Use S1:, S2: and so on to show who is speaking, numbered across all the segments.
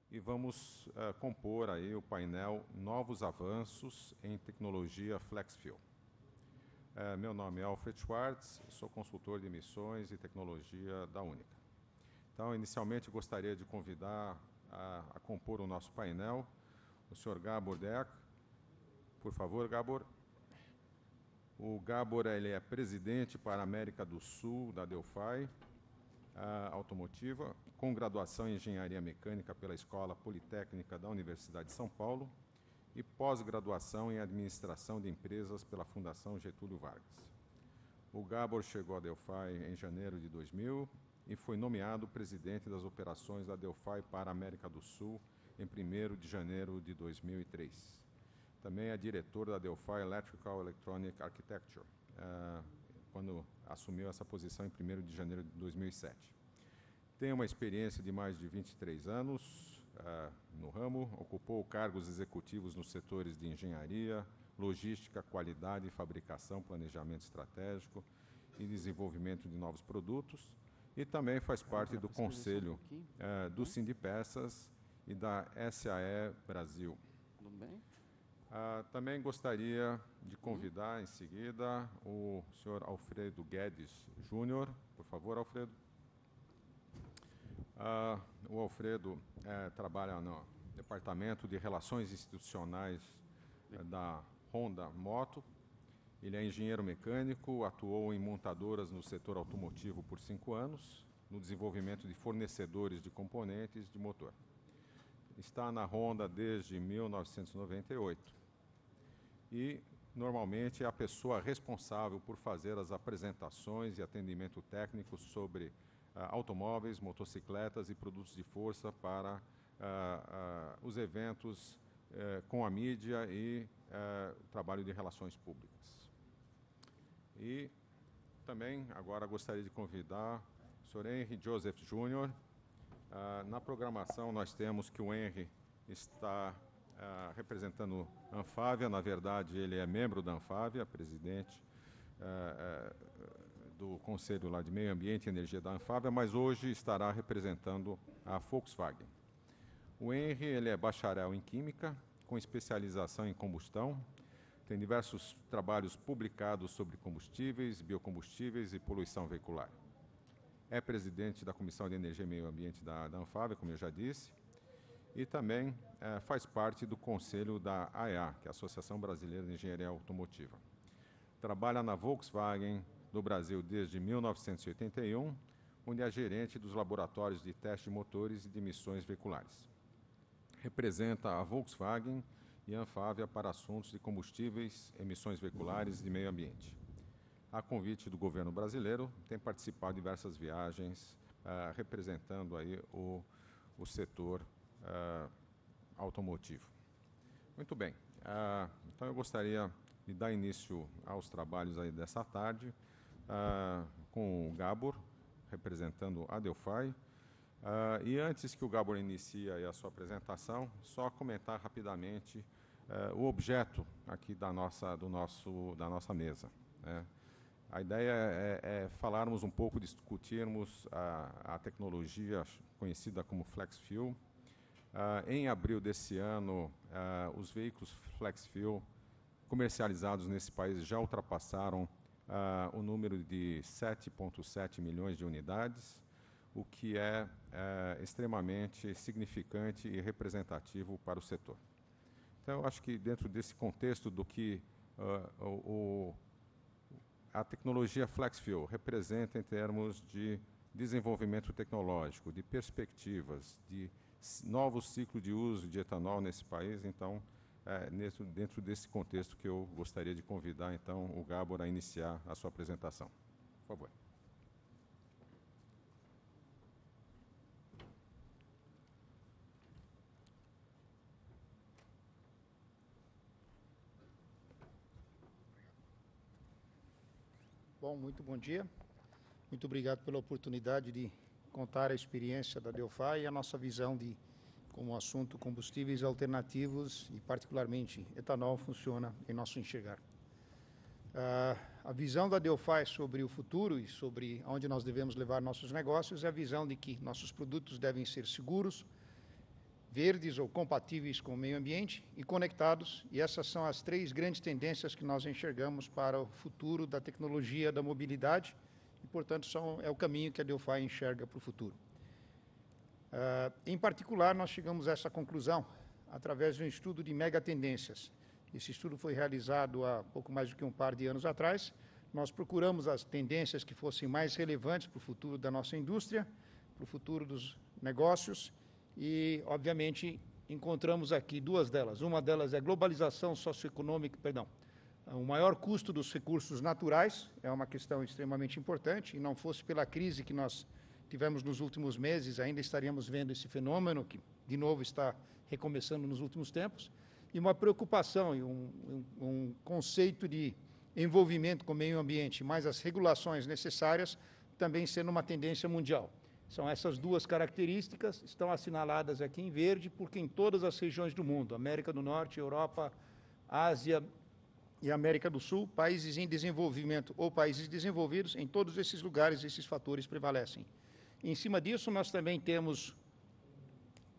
S1: e vamos compor aí o painel Novos Avanços em Tecnologia FlexFuel. Meu nome é Alfred Schwartz, sou consultor de emissões e tecnologia da Única. Então, inicialmente, gostaria de convidar a compor o nosso painel o Sr. Gabor Deák. Por favor, Gabor. O Gabor ele é presidente para a América do Sul da Delphi Automotiva, com graduação em Engenharia Mecânica pela Escola Politécnica da Universidade de São Paulo e pós-graduação em Administração de Empresas pela Fundação Getúlio Vargas. O Gabor chegou à Delphi em janeiro de 2000 e foi nomeado presidente das operações da Delphi para a América do Sul em 1º de janeiro de 2003. Também é diretor da Delphi Electrical Electronic Architecture, quando assumiu essa posição em 1º de janeiro de 2007. Tem uma experiência de mais de 23 anos no ramo, ocupou cargos executivos nos setores de engenharia, logística, qualidade, fabricação, planejamento estratégico e desenvolvimento de novos produtos, e também faz parte do conselho do Sindipeças e da SAE Brasil.
S2: Tudo bem?
S1: Também gostaria de convidar em seguida o senhor Alfredo Guedes Júnior. Por favor, Alfredo. O Alfredo trabalha no Departamento de Relações Institucionais da Honda Moto. Ele é engenheiro mecânico, atuou em montadoras no setor automotivo por 5 anos, no desenvolvimento de fornecedores de componentes de motor. Está na Honda desde 1998 e, normalmente, é a pessoa responsável por fazer as apresentações e atendimento técnico sobre automóveis, motocicletas e produtos de força para os eventos com a mídia e o trabalho de relações públicas. E também, agora, gostaria de convidar o Sr. Henry Joseph Jr. Na programação, nós temos que o Henry está representando a Anfávia. Na verdade, ele é membro da Anfávia, presidente do Conselho lá de Meio Ambiente e Energia da Anfávia, mas hoje estará representando a Volkswagen. O Henry ele é bacharel em Química, com especialização em combustão, tem diversos trabalhos publicados sobre combustíveis, biocombustíveis e poluição veicular. É presidente da Comissão de Energia e Meio Ambiente da Anfávia, como eu já disse, e também faz parte do conselho da AEA, que é a Associação Brasileira de Engenharia Automotiva. Trabalha na Volkswagen do Brasil desde 1981, onde é gerente dos laboratórios de teste de motores e de emissões veiculares. Representa a Volkswagen e a Anfávia para assuntos de combustíveis, emissões veiculares e meio ambiente. A convite do governo brasileiro, tem participado de diversas viagens, representando aí o setor automotivo. Muito bem. Então, eu gostaria de dar início aos trabalhos aí dessa tarde, com o Gabor, representando a Delphi. E antes que o Gabor inicie aí a sua apresentação, só comentar rapidamente o objeto aqui da nossa mesa. A ideia é falarmos um pouco, discutirmos a tecnologia conhecida como FlexFuel. Em abril desse ano, os veículos FlexFuel comercializados nesse país já ultrapassaram o número de 7,7 milhões de unidades, o que é extremamente significante e representativo para o setor. Então, eu acho que dentro desse contexto do que a tecnologia FlexFuel representa em termos de desenvolvimento tecnológico, de perspectivas, de novo ciclo de uso de etanol nesse país, então, dentro desse contexto que eu gostaria de convidar, então, o Gabor a iniciar a sua apresentação. Por favor.
S3: Bom, muito bom dia. Muito obrigado pela oportunidade de contar a experiência da Delphi e a nossa visão de como o assunto combustíveis alternativos e, particularmente, etanol funciona em nosso enxergar. A visão da Delphi sobre o futuro e sobre onde nós devemos levar nossos negócios é a visão de que nossos produtos devem ser seguros, verdes ou compatíveis com o meio ambiente e conectados, e essas são as 3 grandes tendências que nós enxergamos para o futuro da tecnologia da mobilidade, e, portanto, é o caminho que a Delphi enxerga para o futuro. Em particular, nós chegamos a essa conclusão através de um estudo de megatendências. Esse estudo foi realizado há pouco mais do que um par de anos atrás. Nós procuramos as tendências que fossem mais relevantes para o futuro da nossa indústria, para o futuro dos negócios, e, obviamente, encontramos aqui 2 delas. Uma delas é a globalização socioeconômica, o maior custo dos recursos naturais, é uma questão extremamente importante, e não fosse pela crise que nós tivemos nos últimos meses, ainda estaríamos vendo esse fenômeno, que, de novo, está recomeçando nos últimos tempos, e uma preocupação e um conceito de envolvimento com o meio ambiente, mais as regulações necessárias, também sendo uma tendência mundial. São essas 2 características, estão assinaladas aqui em verde, porque em todas as regiões do mundo, América do Norte, Europa, Ásia e América do Sul, países em desenvolvimento ou países desenvolvidos, em todos esses lugares esses fatores prevalecem. Em cima disso, nós também temos,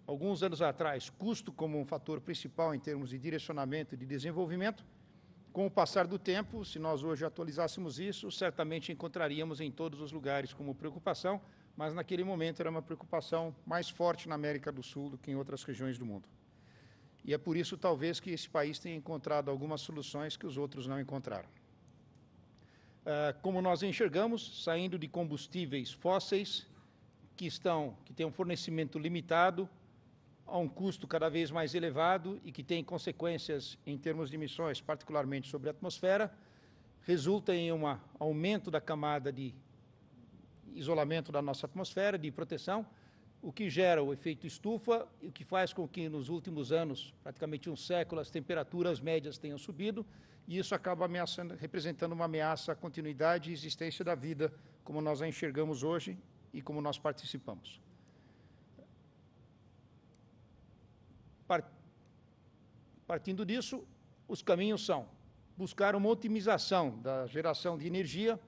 S3: alguns anos atrás, custo como um fator principal em termos de direcionamento e de desenvolvimento. Com o passar do tempo, se nós hoje atualizássemos isso, certamente encontraríamos em todos os lugares como preocupação, mas naquele momento era uma preocupação mais forte na América do Sul do que em outras regiões do mundo. E é por isso, talvez, que esse país tenha encontrado algumas soluções que os outros não encontraram. Como nós enxergamos, saindo de combustíveis fósseis, que têm um fornecimento limitado, a um custo cada vez mais elevado e que tem consequências em termos de emissões, particularmente sobre a atmosfera, resulta em um aumento da camada de isolamento da nossa atmosfera, de proteção, o que gera o efeito estufa, e o que faz com que nos últimos anos, praticamente um século, as temperaturas médias tenham subido, e isso acaba representando uma ameaça à continuidade e existência da vida, como nós a enxergamos hoje e como nós participamos. Partindo disso, os caminhos são buscar uma otimização da geração de energia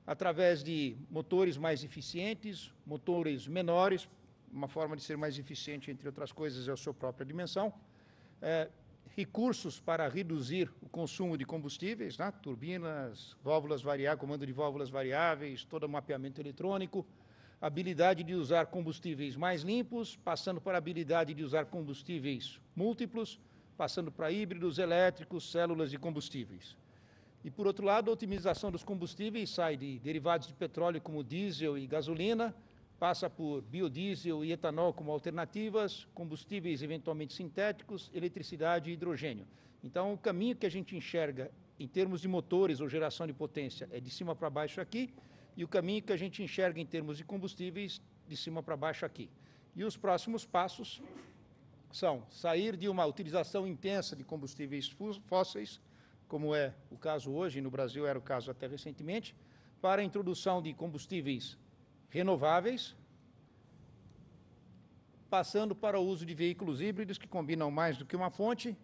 S3: através de motores mais eficientes, motores menores, uma forma de ser mais eficiente, entre outras coisas, é a sua própria dimensão, recursos para reduzir o consumo de combustíveis, né? Turbinas, válvulas variáveis, comando de válvulas variáveis, todo o mapeamento eletrônico, habilidade de usar combustíveis mais limpos, passando para a habilidade de usar combustíveis múltiplos, passando para híbridos elétricos, células de combustíveis. E, por outro lado, a otimização dos combustíveis sai de derivados de petróleo como diesel e gasolina, passa por biodiesel e etanol como alternativas, combustíveis eventualmente sintéticos, eletricidade e hidrogênio. Então, o caminho que a gente enxerga em termos de motores ou geração de potência é de cima para baixo aqui, e o caminho que a gente enxerga em termos de combustíveis de cima para baixo aqui. E os próximos passos são sair de uma utilização intensa de combustíveis fósseis, como é o caso hoje, no Brasil era o caso até recentemente, para a introdução de combustíveis renováveis, passando para o uso de veículos híbridos que combinam mais do que uma fonte,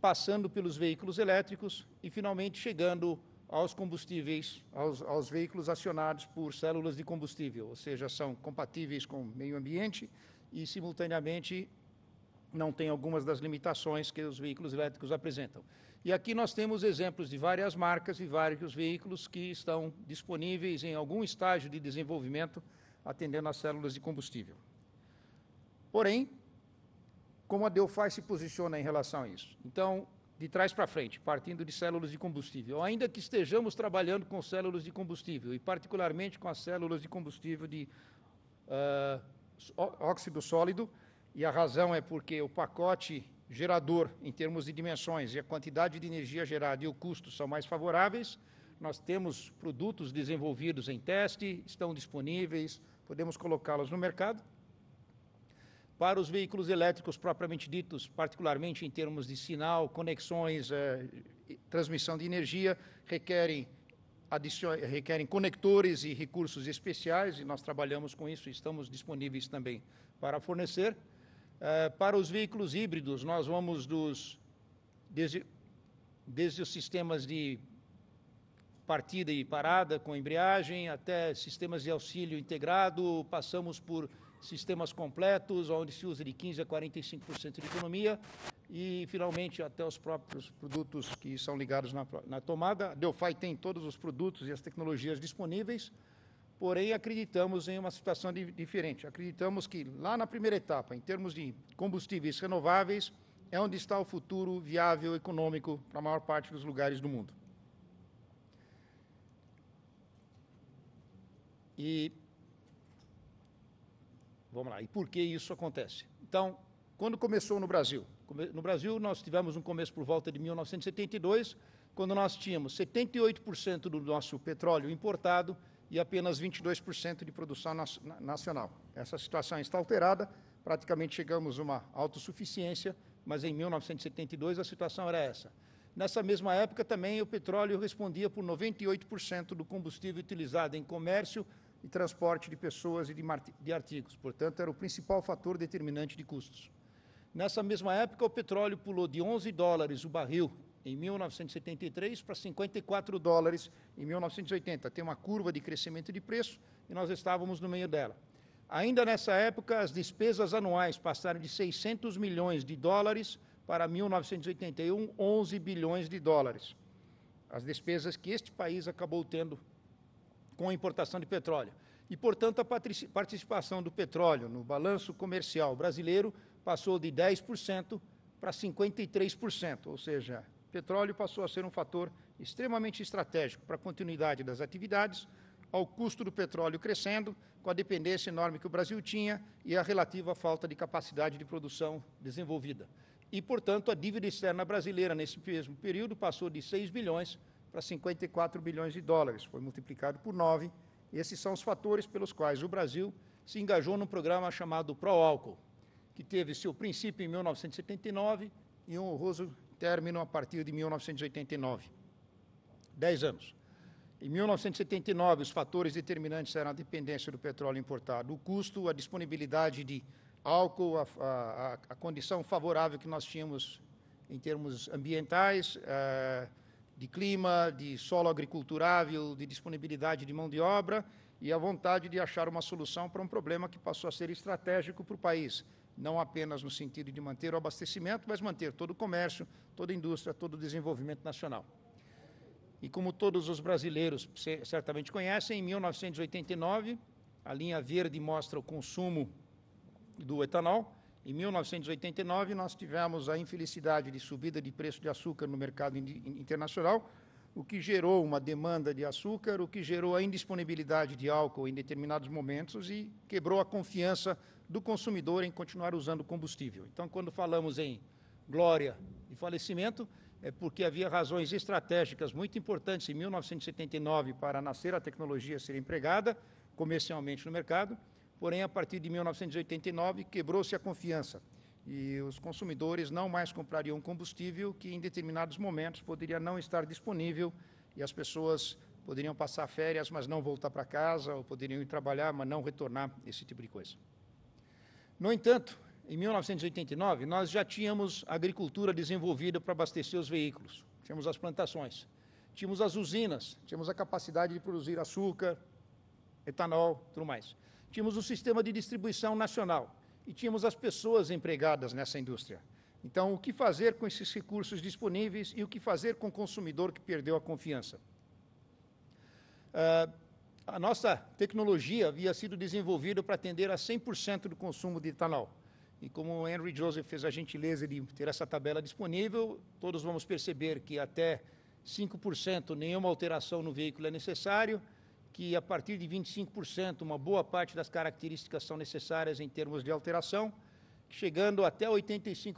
S3: passando pelos veículos elétricos e, finalmente, chegando aos combustíveis, aos veículos acionados por células de combustível, ou seja, são compatíveis com o meio ambiente e, simultaneamente, não têm algumas das limitações que os veículos elétricos apresentam. E aqui nós temos exemplos de várias marcas e vários veículos que estão disponíveis em algum estágio de desenvolvimento, atendendo às células de combustível. Porém, como a Delphi se posiciona em relação a isso? Então, de trás para frente, partindo de células de combustível, ainda que estejamos trabalhando com células de combustível, e particularmente com as células de combustível de óxido sólido, e a razão é porque o pacote gerador, em termos de dimensões, e a quantidade de energia gerada e o custo são mais favoráveis. Nós temos produtos desenvolvidos em teste, estão disponíveis, podemos colocá-los no mercado. Para os veículos elétricos propriamente ditos, particularmente em termos de sinal, conexões, transmissão de energia, requerem conectores e recursos especiais, e nós trabalhamos com isso e estamos disponíveis também para fornecer. Para os veículos híbridos, nós vamos desde os sistemas de partida e parada com embreagem, até sistemas de auxílio integrado, passamos por sistemas completos, onde se usa de 15% a 45% de economia, e, finalmente, até os próprios produtos que são ligados na tomada. A Delphi tem todos os produtos e as tecnologias disponíveis, porém, acreditamos em uma situação diferente. Acreditamos que, lá na primeira etapa, em termos de combustíveis renováveis, é onde está o futuro viável econômico para a maior parte dos lugares do mundo. E vamos lá, e por que isso acontece? Então, quando começou no Brasil? No Brasil, nós tivemos um começo por volta de 1972, quando nós tínhamos 78% do nosso petróleo importado e apenas 22% de produção nacional. Essa situação está alterada, praticamente chegamos a uma autossuficiência, mas em 1972 a situação era essa. Nessa mesma época também o petróleo respondia por 98% do combustível utilizado em comércio e transporte de pessoas e de artigos. Portanto, era o principal fator determinante de custos. Nessa mesma época, o petróleo pulou de $11 o barril em 1973 para $54 em 1980. Tem uma curva de crescimento de preço e nós estávamos no meio dela. Ainda nessa época, as despesas anuais passaram de $600 milhões para 1981, $11 bilhões. As despesas que este país acabou tendo com a importação de petróleo. E, portanto, a participação do petróleo no balanço comercial brasileiro passou de 10% para 53%, ou seja, o petróleo passou a ser um fator extremamente estratégico para a continuidade das atividades, ao custo do petróleo crescendo, com a dependência enorme que o Brasil tinha e a relativa falta de capacidade de produção desenvolvida. E, portanto, a dívida externa brasileira, nesse mesmo período, passou de 6 bilhões para $54 bilhões, foi multiplicado por 9. Esses são os fatores pelos quais o Brasil se engajou num programa chamado Pró-Álcool, que teve seu princípio em 1979 e um honroso término a partir de 1989. 10 anos. Em 1979, os fatores determinantes eram a dependência do petróleo importado, o custo, a disponibilidade de álcool, a condição favorável que nós tínhamos em termos ambientais, de clima, de solo agriculturável, de disponibilidade de mão de obra e a vontade de achar uma solução para um problema que passou a ser estratégico para o país, não apenas no sentido de manter o abastecimento, mas manter todo o comércio, toda a indústria, todo o desenvolvimento nacional. E como todos os brasileiros certamente conhecem, em 1989, a linha verde mostra o consumo do etanol. Em 1989, nós tivemos a infelicidade de subida de preço de açúcar no mercado internacional, o que gerou uma demanda de açúcar, o que gerou a indisponibilidade de álcool em determinados momentos e quebrou a confiança do consumidor em continuar usando combustível. Então, quando falamos em glória e falecimento, é porque havia razões estratégicas muito importantes em 1979 para nascer a tecnologia ser empregada comercialmente no mercado. Porém, a partir de 1989, quebrou-se a confiança e os consumidores não mais comprariam combustível que, em determinados momentos, poderia não estar disponível e as pessoas poderiam passar férias, mas não voltar para casa, ou poderiam ir trabalhar, mas não retornar, esse tipo de coisa. No entanto, em 1989, nós já tínhamos a agricultura desenvolvida para abastecer os veículos, tínhamos as plantações, tínhamos as usinas, tínhamos a capacidade de produzir açúcar, etanol, tudo mais. Tínhamos um sistema de distribuição nacional e tínhamos as pessoas empregadas nessa indústria. Então, o que fazer com esses recursos disponíveis e o que fazer com o consumidor que perdeu a confiança? A nossa tecnologia havia sido desenvolvida para atender a 100% do consumo de etanol. E como o Henry Joseph fez a gentileza de ter essa tabela disponível, todos vamos perceber que até 5% nenhuma alteração no veículo é necessário, que a partir de 25%, uma boa parte das características são necessárias em termos de alteração, chegando até 85%